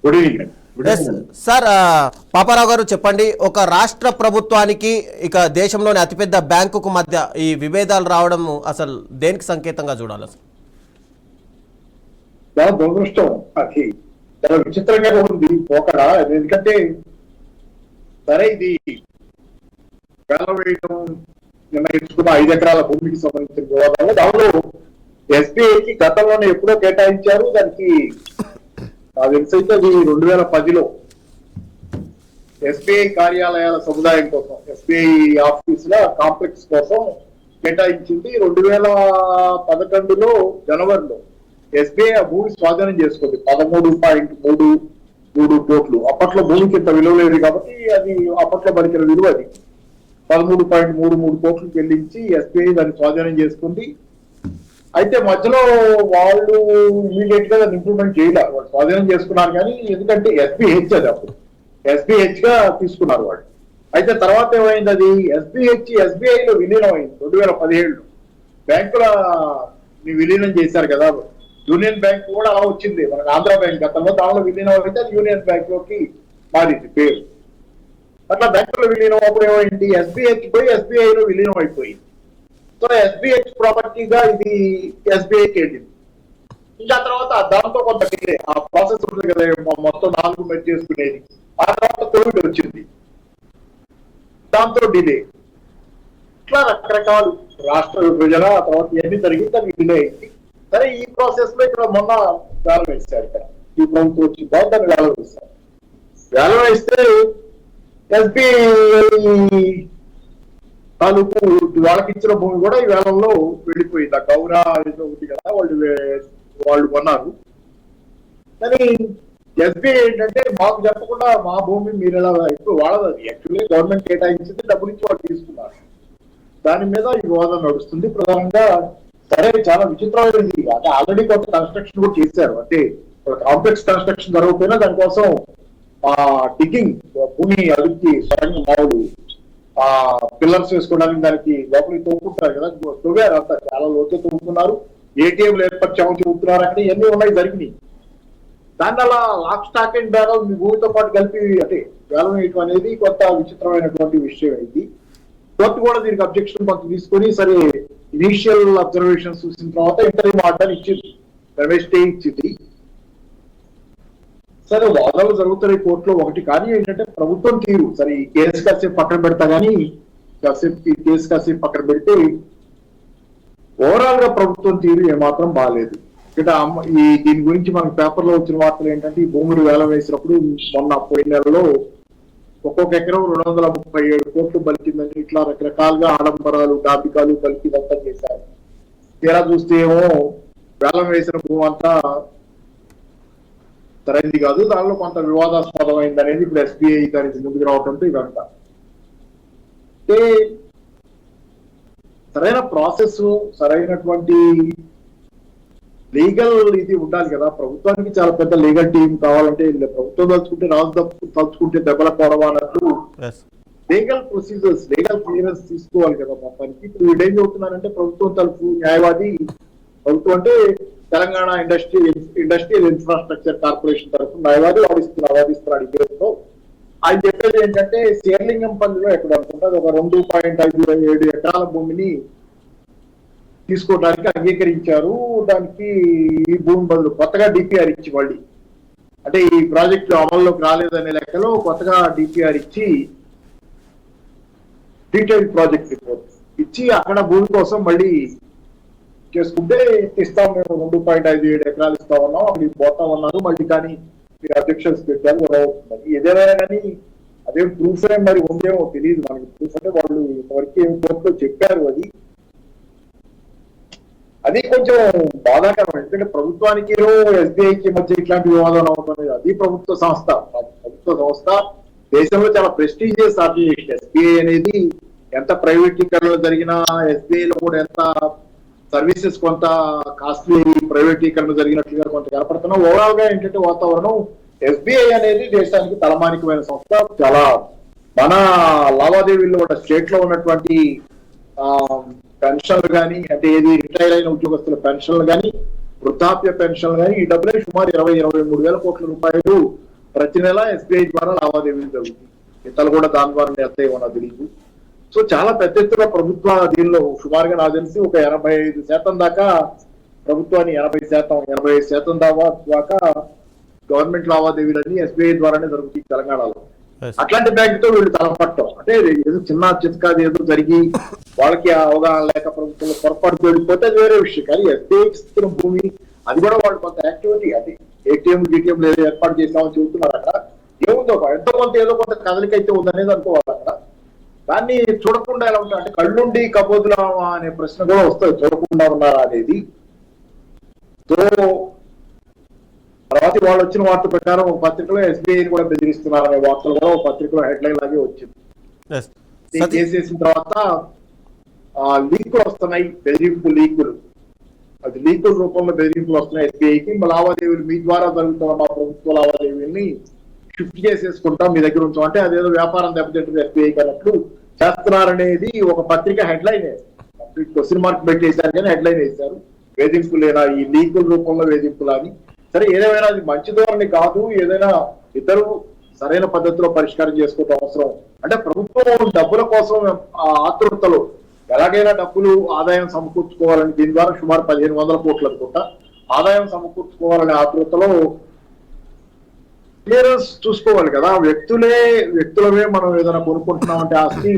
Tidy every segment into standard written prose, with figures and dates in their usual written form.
Good evening. Sir, Paparao గారు చెప్పండి, ఒక రాష్ట్ర ప్రభుత్వానికి ఇక దేశంలోని అతిపెద్ద బ్యాంకుకు మధ్య ఈ విభేదాలు రావడం అసలు దేనికి సంకేతంగా చూడాలి? అసలు చాలా దురదృష్టం. అది చాలా విచిత్రంగా ఉంది పోకడ. ఎందుకంటే సరే, ఇది వేలం వేయడం నిర్ణయించుకున్న 5 ఎకరాల భూమికి సంబంధించిన వివాదాలు, దానిలో ఎస్బీఐకి గతంలోనే ఎప్పుడో కేటాయించారు. దానికి నాకు తెలిసైతే అది 2010లో ఎస్బీఐ కార్యాలయాల సముదాయం కోసం, ఎస్బీఐ ఆఫీసుల కాంప్లెక్స్ కోసం కేటాయించింది. 2011లో జనవరిలో ఎస్బీఐ ఆ భూమి స్వాధీనం చేసుకుంది 13.33 కోట్లు. అప్పట్లో భూమికి ఇంత విలువ లేదు కాబట్టి అది అప్పట్లో పలికిన విలువ. అది 13.33 కోట్లు చెల్లించి ఎస్బీఐ దాన్ని స్వాధీనం చేసుకుంది. అయితే మధ్యలో వాళ్ళు ఇమీడియట్ గా దాన్ని ఇంప్లిమెంట్ చేయలేరు. వాళ్ళు స్వాధీనం చేసుకున్నారు కానీ, ఎందుకంటే ఎస్బీహెచ్ అది అప్పుడు ఎస్బీహెచ్ గా తీసుకున్నారు వాళ్ళు. అయితే తర్వాత ఏమైంది, అది ఎస్బీఐలో విలీనం అయింది 2017లో. బ్యాంకుల విలీనం చేశారు కదా, యూనియన్ బ్యాంక్ కూడా అలా వచ్చింది. మనకు ఆంధ్ర బ్యాంక్ గతంలో దానిలో విలీనం అయితే అది యూనియన్ బ్యాంక్ లోకి మారింది పేరు. అట్లా బ్యాంకుల విలీనం అప్పుడు ఏమైంది, ఎస్బీహెచ్ పోయి ఎస్బీఐలో విలీనం అయిపోయింది. సో ఎస్బీహెచ్ ప్రాపర్టీగా ఇది ఎస్బీఐకి వెళ్ళింది. ఇంకా తర్వాత దాంతో కొంత డిలే, ఆ ప్రాసెస్ ఉంటుంది కదా, మొత్తం 4 మెర్జ్ చేసుకునేది. ఆ తర్వాత కోవిడ్ వచ్చింది, దాంతో డిలే. ఇట్లా రకరకాలు రాష్ట్ర విభజన తర్వాత ఇవన్నీ జరిగింది, దానికి డిలే అయింది. సరే, ఈ ప్రాసెస్ లో ఇక్కడ మొన్న వేలం వేస్తారు. ఇక్కడ ఈ ప్రభుత్వం వచ్చిన తర్వాత దాన్ని వేలం వేస్తారు. వేలం వేస్తే ఎస్బీఐ తాలూకు వాళ్ళకి ఇచ్చిన భూమి కూడా ఈ వేలంలో వెళ్ళిపోయింది. ఆ గౌరా ఒకటి కదా వాళ్ళు కొన్నారు. కానీ ఎస్బీఐ ఏంటంటే మాకు చెప్పకుండా మా భూమి మీరు ఎలా, ఇప్పుడు వాళ్ళది అది యాక్చువల్లీ గవర్నమెంట్ కేటాయించింది, డబ్బులు ఇచ్చి వాళ్ళు తీసుకున్నారు. దాని మీద ఈ వివాదం నడుస్తుంది ప్రధానంగా. సరే, చాలా విచిత్రమైనది. అంటే ఆల్రెడీ కొంత కన్స్ట్రక్షన్ కూడా చేశారు. అంటే కాంప్లెక్స్ కన్స్ట్రక్షన్ జరగకపోయినా దానికోసం డిగ్గింగ్, భూమి అభివృద్ధి సొరంగం మామూలు పిల్లర్స్ వేసుకోవడానికి దానికి లోపలికి తోముకుంటారు కదా, తవ్వారు. అంతా చాలా లోతే తోముకున్నారు. ఏటీఎంలు ఏర్పరిచామని చెబుతున్నారు. అక్కడ ఇవన్నీ ఉన్నాయి, జరిగినాయి. దాన్ని అలా లాక్ స్టాక్ అండ్ బ్యారల్ మీ భూమితో పాటు కలిపి అంటే వేలం వేయటం అనేది కొంత విచిత్రమైనటువంటి విషయం అయింది. కోర్టు కూడా దీనికి అబ్జెక్షన్ కొంత తీసుకొని, సరే ఇనీషియల్ అబ్జర్వేషన్స్ చూసిన తర్వాత ఇంటర్వ్యూ ఆర్డర్ ఇచ్చింది, స్టే ఇచ్చింది. సరే, వాదనలు జరుగుతున్నాయి కోర్టులో ఒకటి. కానీ ఏంటంటే ప్రభుత్వం తీరు, సరే ఈ కేసు కాసేపు పక్కన పెడతా కానీ, ఈ కేసు కాసేపు పక్కన పెడితే ఓవరాల్ గా ప్రభుత్వం తీరు ఏమాత్రం బాగాలేదు. ఇక్కడ దీని గురించి మనకి పేపర్ లో వచ్చిన వార్తలు ఏంటంటే, ఈ భూములు వేలం వేసినప్పుడు మొన్న పోయిన నెలలో ఒక్కొక్క ఎకరం 237 కోట్లు బలికిందని ఇట్లా రకరకాలుగా ఆడంబరాలు, డాబికాలు బలికి దత్తం చేశారు. తీరా చూస్తే ఏమో వేలం వేసిన భూమి అంతా సరైనది కాదు, దానిలో కొంత వివాదాస్పదమైంది అనేది ఇప్పుడు ఎస్బీఐ దానికి ముందుకు రావడంతో ఇదంతా. అంటే సరైన ప్రాసెస్, సరైనటువంటి లీగల్ ఇది ఉండాలి కదా. ప్రభుత్వానికి చాలా పెద్ద లీగల్ టీం కావాలంటే, ప్రభుత్వం తలుచుకుంటే రాజు తలుచుకుంటే దెబ్బల పోవడం అన్నట్లు లీగల్ ప్రొసీజర్స్, లీగల్ క్లియరెన్స్ తీసుకోవాలి కదా మొత్తానికి. ఇప్పుడు వీడేం చెబుతున్నారంటే, ప్రభుత్వం తరఫు న్యాయవాది, ప్రభుత్వం అంటే తెలంగాణ ఇండస్ట్రియల్ ఇన్ఫ్రాస్ట్రక్చర్ కార్పొరేషన్ తరఫు న్యాయవాది వాదిస్తున్నాడు ఈ కేసులో. ఆయన చెప్పేది ఏంటంటే, శేర్లింగంపల్లిలో ఎక్కడ అనుకుంటే ఒక 2.57 ఎకరాల భూమిని తీసుకోవడానికి అంగీకరించారు. దానికి ఈ భూమి బదులు కొత్తగా డిపిఆర్ ఇచ్చి, మళ్ళీ అంటే ఈ ప్రాజెక్టు అమల్లోకి రాలేదనే లెక్కలో కొత్తగా డిపిఆర్ ఇచ్చి, డీటెయిల్ ప్రాజెక్ట్ రిపోర్ట్ ఇచ్చి అక్కడ భూమి కోసం మళ్ళీ చేసుకుంటే ఇస్తాం, మేము 2.57 ఎకరాలు ఇస్తామన్నాం, అక్కడికి పోతామన్నారు. మళ్ళీ కానీ మీరు అబ్జెక్షన్స్ పెట్టారు, గొడవ అవుతున్నారు. ఏదేమైనా కానీ అదేం ప్రూఫ్ ఏం మరి ఉందేమో తెలియదు మనకి. ప్రూఫ్ అంటే వాళ్ళు ఇంతవరకు ఏం కోర్టులో చెప్పారు, అది కొంచెం బాధాకరం. ఎందుకంటే ప్రభుత్వానికి ఎస్బీఐకి మధ్య ఇట్లాంటి వివాదాలు అవుతుంది. అది ప్రభుత్వ సంస్థ, దేశంలో చాలా ప్రెస్టీజియస్ ఆర్గనైజేషన్ ఎస్బీఐ అనేది. ఎంత ప్రైవేటీకరణ జరిగినా ఎస్బీఐలో కూడా ఎంత సర్వీసెస్ కొంత కాస్ట్లీ ప్రైవేటీకరణ జరిగినట్లుగా కొంత కనపడుతున్నాం. ఓవరాల్ గా ఏంటంటే వాతావరణం, ఎస్బీఐ అనేది దేశానికి తలమానికమైన సంస్థ. చాలా మన లావాదేవీల్లో కూడా స్టేట్ లో ఉన్నటువంటి పెన్షన్లు కానీ, అంటే ఏది రిటైర్ అయిన ఉద్యోగస్తుల పెన్షన్లు కానీ, వృద్ధాప్య పెన్షన్లు కానీ, ఈ డబ్బులే సుమారు 20-23 వేల కోట్ల రూపాయలు ప్రతి నెల ఎస్బీఐ ద్వారా లావాదేవీలు జరుగుతుంది. ఇతరులు కూడా దాని ద్వారా వెళ్తాయేమో నాకు తెలియదు. సో చాలా పెద్ద ఎత్తున ప్రభుత్వ దీనిలో సుమారుగా నాకు తెలిసి ఒక 85% దాకా ప్రభుత్వాన్ని 85% దాకా గవర్నమెంట్ లావాదేవీలన్నీ ఎస్బీఐ ద్వారానే జరుగుతాయి తెలంగాణలో. అట్లాంటి బ్యాంకుతో వీళ్ళు తలపట్టం అంటే ఏదో చిన్న చిత్కాది ఏదో జరిగి వాళ్ళకి అవగాహన లేక ప్రభుత్వంలో పొరపాటు వెళ్ళిపోతే అది వేరే విషయం. కానీ ఎస్బీఐ ఇస్తున్న భూమి అది కూడా వాళ్ళు కొంత యాక్టివిటీ అది ఏటీఎం గీటీఎం ఏదో ఏర్పాటు చేస్తామని చెబుతున్నారు. అక్కడ ఏముందో ఎంతో కొంత ఏదో కొంత కదలికైతే ఉందనేది అనుకోవాలి. అక్కడ దాన్ని చూడకుండా ఎలా ఉంటాయి అంటే కళ్ళుండి కబోదులా అనే ప్రశ్న కూడా వస్తుంది, చూడకుండా ఉన్నారా అనేది. సో తర్వాత వాళ్ళు వచ్చిన వార్త ప్రకారం ఒక పత్రికలో ఎస్బీఐని కూడా బెదిరిస్తున్నారనే వార్తలు కూడా ఒక పత్రికలో హెడ్లైన్ లాగే వచ్చింది. చేసేసిన తర్వాత లీకులు వస్తున్నాయి, బెదిరింపు లీకులు, అది లీకుల రూపంలో బెదిరింపులు వస్తున్నాయి ఎస్బీఐకి. లావాదేవీలు మీ ద్వారా జరుగుతున్న మా ప్రభుత్వ లావాదేవీల్ని షిఫ్ట్ చేసేసుకుంటాం మీ దగ్గర ఉంచాం అంటే అదేదో వ్యాపారం దెబ్బతింటుంది ఎస్బీఐకి అన్నట్లు చేస్తున్నారనేది ఒక పత్రిక హెడ్లైన్. క్వశ్చన్ మార్క్ పెట్టేశారు కానీ హెడ్లైన్ వేశారు, వేధింపులేనా ఈ లీకుల రూపంలో వేధింపులు అని. సరే ఏదేమైనా అది మంచి ధోరణి కాదు, ఏదైనా ఇద్దరు సరైన పద్ధతిలో పరిష్కారం చేసుకోవడం అవసరం. అంటే ప్రభుత్వం డబ్బుల కోసం ఆతృతలో ఎలాగైనా డబ్బులు ఆదాయం సమకూర్చుకోవాలని దీని ద్వారా సుమారు 1500 కోట్లు అనుకుంటా ఆదాయం సమకూర్చుకోవాలనే ఆతృతలో క్లియరెన్స్ చూసుకోవాలి కదా. వ్యక్తులమే మనం ఏదైనా కొనుక్కుంటున్నామంటే ఆస్తి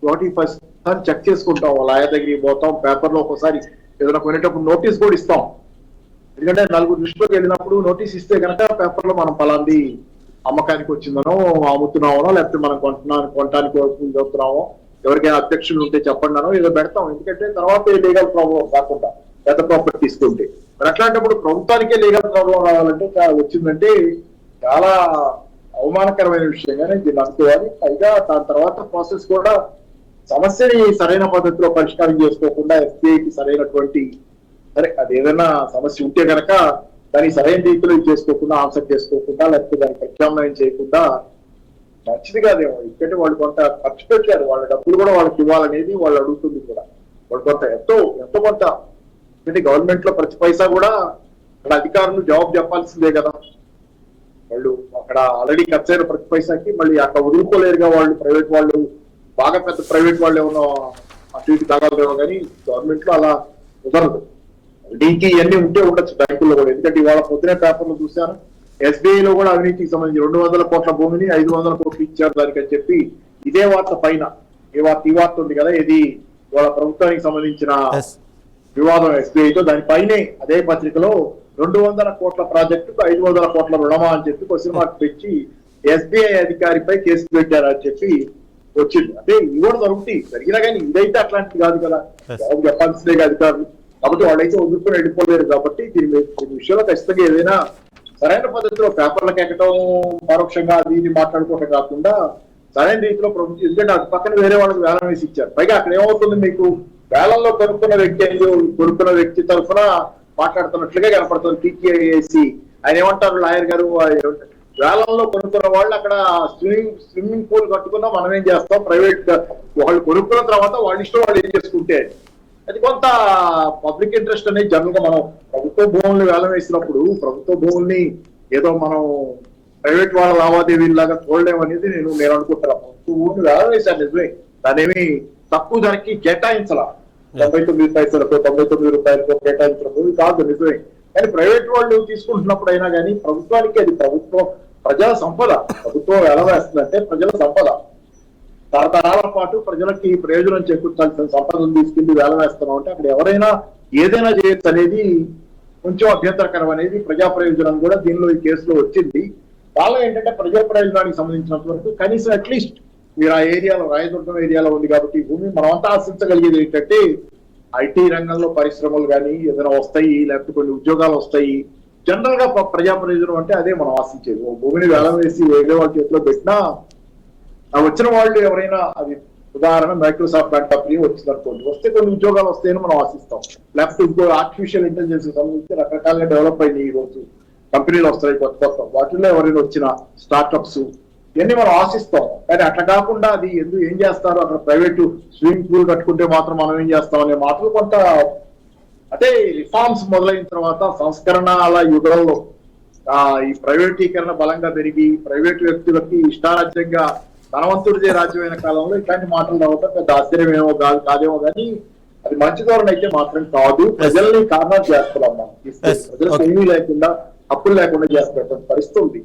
1% చెక్ చేసుకుంటాం, లాయర్ దగ్గరికి పోతాం, పేపర్లో ఒకసారి ఏదైనా కొనేటప్పుడు నోటీస్ కూడా ఇస్తాం. ఎందుకంటే 4 దృష్టిలోకి వెళ్ళినప్పుడు నోటీస్ ఇస్తే కనుక పేపర్లో మనం పలాంది అమ్మకానికి వచ్చిందనో అమ్ముతున్నామనో లేకపోతే మనం కొనటానికి చదువుతున్నామో ఎవరికైనా అధ్యక్షులు ఉంటే చెప్పండి అనో ఏదో పెడతాం. ఎందుకంటే తర్వాత లీగల్ ప్రాబ్లం కాకుండా పెద్ద ప్రాపర్టీ తీసుకుంటే మరి అట్లాంటప్పుడు ప్రభుత్వానికే లీగల్ ప్రాబ్లం రావాలంటే వచ్చిందంటే చాలా అవమానకరమైన విషయంగానే దీన్ని అనుకోవాలి. పైగా దాని తర్వాత ప్రాసెస్ కూడా సమస్యని సరైన పద్ధతిలో పరిష్కారం చేసుకోకుండా ఎస్బీఐకి సరైనటువంటి సరే అది ఏదైనా సమస్య ఉంటే కనుక దాన్ని సరైన రీతిలో చేసుకోకుండా ఆన్సర్ చేసుకోకుండా లేకపోతే దాన్ని ప్రత్యామ్నాయం చేయకుండా మంచిది కాదేమో. ఎందుకంటే వాళ్ళు కొంత ఖర్చు పెట్టారు, వాళ్ళ డబ్బులు కూడా వాళ్ళకి ఇవ్వాలనేది వాళ్ళు అడుగుతుంది కూడా. వాళ్ళు కొంత ఎంతో కొంత ఎందుకంటే గవర్నమెంట్ లో ప్రతి పైసా కూడా అక్కడ అధికారులు జవాబు చెప్పాల్సిందే కదా. వాళ్ళు అక్కడ ఆల్రెడీ ఖర్చు అయిన ప్రతి పైసాకి మళ్ళీ అక్కడ వదులుకోలేరుగా వాళ్ళు. ప్రైవేట్ వాళ్ళు బాగా పెద్ద ప్రైవేట్ వాళ్ళు ఏమన్నా అటు ఇటు తాగాలేమో కానీ గవర్నమెంట్ లో అలా కుదరదు. డీకి ఇవన్నీ ఉంటే ఉండొచ్చు బ్యాంకుల్లో కూడా. ఎందుకంటే ఇవాళ పొద్దునే పేపర్లు చూశాను ఎస్బీఐలో కూడా అవినీతికి సంబంధించి 200 కోట్ల భూమిని 500 కోట్లు ఇచ్చారు దానికి అని చెప్పి ఇదే వార్త పైన ఈ వార్త ఉంది కదా, ఇది ఇవాళ ప్రభుత్వానికి సంబంధించిన వివాదం ఎస్బీఐతో దానిపైనే అదే పత్రికలో 200 కోట్ల ప్రాజెక్టుకు 500 కోట్ల రుణమా అని చెప్పి క్వశ్చన్ మార్క్ పెట్టి ఎస్బీఐ అధికారిపై కేసు పెట్టారని చెప్పి వచ్చింది. అంటే ఇవి కూడా జరుగుతాయి, జరిగినా కానీ ఇదైతే అట్లాంటిది కాదు కదా, జవాబు చెప్పాల్సిందే అధికారులు. కాబట్టి వాళ్ళైతే వదులుకొని వెళ్ళిపోలేరు. కాబట్టి దీని విషయంలో ఖచ్చితంగా ఏదైనా సరైన పద్ధతిలో పేపర్లకు ఎక్కడం పరోక్షంగా అది ఇది మాట్లాడుకోవడం కాకుండా సరైన రీతిలో ప్రభుత్వం, ఎందుకంటే అటు పక్కన వేరే వాళ్ళకి వేలం వేసి ఇచ్చారు. పైగా అక్కడ ఏమవుతుంది, మీకు వేలంలో కొనుక్కున్న వ్యక్తి తరఫున మాట్లాడుతున్నట్లుగా కనపడుతుంది. టీటీఐఏసి ఆయన ఏమంటారు లాయర్ గారు, వేలంలో కొనుక్కున్న వాళ్ళు అక్కడ స్విమ్మింగ్ పూల్ కట్టుకున్నా మనం ఏం చేస్తాం, ప్రైవేట్ వాళ్ళు కొనుక్కున్న తర్వాత వాళ్ళ ఇష్టం వాళ్ళు ఏం చేసుకుంటే అది కొంత పబ్లిక్ ఇంట్రెస్ట్ అనేది జనరల్ గా మనం ప్రభుత్వ భూముల్ని వేలం వేసినప్పుడు ప్రభుత్వ భూముల్ని ఏదో మనం ప్రైవేట్ వాళ్ళ లావాదేవీలాగా చూడలేము అనేది నేను అనుకుంటున్నాను. ప్రభుత్వ భూములు వేలం వేశాను నిజమే, దానేమి తక్కువ ధరకి కేటాయించాల 99 పైసలకు 99 రూపాయలకు కేటాయించడం కాదు నిజమే. కానీ ప్రైవేట్ వాళ్ళు తీసుకుంటున్నప్పుడు అయినా కానీ ప్రభుత్వానికి అది ప్రజల సంపద. ప్రభుత్వం వేలం వేస్తుందంటే ప్రజల సంపద, తరతరాల పాటు ప్రజలకి ప్రయోజనం చేకూర్చాల్సిన సంపదను తీసుకెళ్లి వేలం వేస్తున్నాం అంటే అక్కడ ఎవరైనా ఏదైనా చేయొచ్చు అనేది కొంచెం అభ్యంతరకరం అనేది ప్రజా ప్రయోజనం కూడా దీనిలో ఈ కేసులో వచ్చింది. వాళ్ళ ఏంటంటే ప్రజా ప్రయోజనానికి సంబంధించినంత వరకు కనీసం అట్లీస్ట్ మీరు ఆ ఏరియాలో రాయదుర్గం ఏరియాలో ఉంది కాబట్టి ఈ భూమి మనం అంతా ఆశించగలిగేది ఏంటంటే ఐటీ రంగంలో పరిశ్రమలు కానీ ఏదైనా వస్తాయి, లేకపోతే కొన్ని ఉద్యోగాలు వస్తాయి. జనరల్ గా ప్రజా ప్రయోజనం అంటే అదే మనం ఆశించేది. భూమిని వేలం వేసి వేరే వాళ్ళ చేతిలో పెట్టినా వచ్చిన వాళ్ళు ఎవరైనా, అది ఉదాహరణ మైక్రోసాఫ్ట్ లాంటి కంపెనీ వచ్చింది అనుకోండి, వస్తే కొన్ని ఉద్యోగాలు వస్తాయని మనం ఆశిస్తాం. లేకపోతే ఇంకో ఆర్టిఫిషియల్ ఇంటెలిజెన్స్ సంబంధించి రకరకాలుగా డెవలప్ అయినాయి ఈ రోజు కంపెనీలు వస్తాయి కొత్త. వాటిల్లో ఎవరైనా వచ్చిన స్టార్ట్అప్స్ ఇవన్నీ మనం ఆశిస్తాం. కానీ అట్లా కాకుండా అది ఏం చేస్తారు, అక్కడ ప్రైవేటు స్విమ్మింగ్ పూల్ కట్టుకుంటే మాత్రం మనం ఏం చేస్తాం అనే మాటలు కొంత అదే రిఫార్మ్స్ మొదలైన తర్వాత సంస్కరణల యుగంలో ఈ ప్రైవేటీకరణ బలంగా పెరిగి ప్రైవేటు వ్యక్తులకి ఇష్టారాజ్యంగా ధనవంతుడిదే రాజ్యమైన కాలంలో ఇట్లాంటి మాటలు రావటం పెద్ద ఆశ్చర్యమేమో కాదేమో కానీ అది మంచి ధోరణి అయితే మాత్రం కాదు. ప్రజల్ని కారణం చేస్తున్నాం మనం. ప్రజలకు ఏమీ లేకుండా అప్పులు లేకుండా చేస్తున్నటువంటి పరిస్థితి ఉంది.